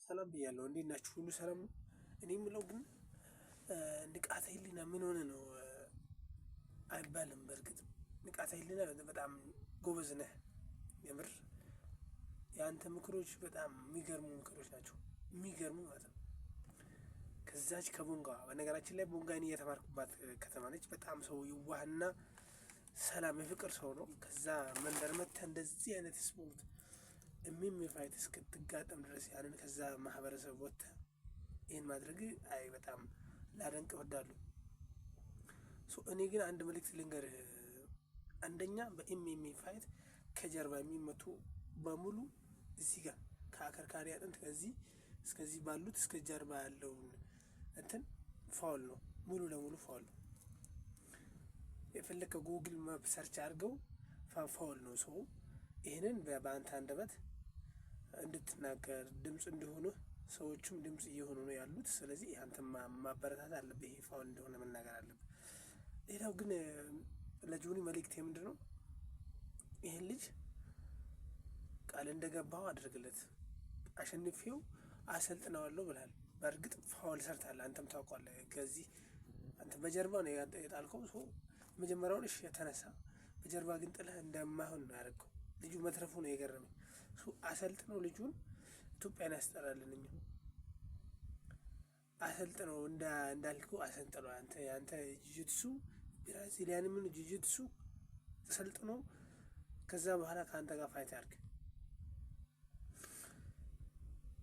ሰላም ብያለሁ። እንዴት ናችሁ? ሁሉ ሰላም ነው? እኔ የምለው ግን ንቃተ ህሊና ምን ሆነ ነው አይባልም። በእርግጥ ንቃተ ህሊና በጣም ጎበዝ ነህ። የምር የአንተ ምክሮች በጣም የሚገርሙ ምክሮች ናቸው። የሚገርሙ ማለት ነው። ከዛች ከቦንጋ በነገራችን ላይ ቦንጋ እኔ የተማርኩባት ከተማ ነች። በጣም ሰው ይዋህና ሰላም የፍቅር ሰው ነው። ከዛ መንደር መጥተህ እንደዚህ አይነት ስፖርት ፋይት እስክትጋጠም ድረስ ያንን ከዛ ማህበረሰብ ወጥተህ ይህን ማድረግ አይ በጣም ላደንቅ እወዳለሁ። እኔ ግን አንድ መልእክት ልንገርህ። አንደኛ በኤምኤምኤ ፋይት ከጀርባ የሚመቱ በሙሉ እዚህ ጋር ከአከርካሪ አጥንት ከዚህ እስከዚህ ባሉት እስከ ጀርባ ያለውን እንትን ፋውል ነው፣ ሙሉ ለሙሉ ፋውል ነው። የፈለከው ጉግል ማፕ ሰርች አድርገው ፋውል ነው። ሰው ይህንን በአንተ አንደበት እንድትናገር ድምጽ እንዲሆኑ ሰዎችም ድምጽ እየሆኑ ነው ያሉት። ስለዚህ አንተም ማበረታት አለብህ። ይሄ ፋውል እንደሆነ መናገር አለብህ። ሌላው ግን ለጆኒ መልእክቴ ምንድነው? ይሄን ልጅ ቃል እንደገባው አድርግለት። አሸንፌው አሰልጥነዋለሁ ብለሃል። በእርግጥ ፋውል ሰርታለህ፣ አንተም ታውቃለህ። ከዚህ አንተ በጀርባ ነው የጣልከው። ሰው መጀመሪያውን እሺ የተነሳ በጀርባ ግን ጥለህ እንደማይሆን ነው ያደረገው። ልጁ መትረፉ ነው የገረመኝ። አሰልጥነው ልጁን ኢትዮጵያን ያስጠራልን። እኛ አሰልጥነው እንዳልከው አሰልጥነው። አንተ ጂጂትሱ ብራዚሊያን ምን ጂጂትሱ ሰልጥኖ ከዛ በኋላ ከአንተ ጋር ፋይት ያርግ።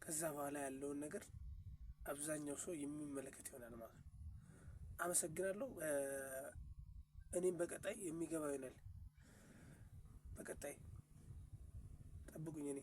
ከዛ በኋላ ያለውን ነገር አብዛኛው ሰው የሚመለከት ይሆናል ማለት ነው። አመሰግናለሁ። እኔም በቀጣይ የሚገባው ይሆናል። በቀጣይ ጠብቁኝ። እኔ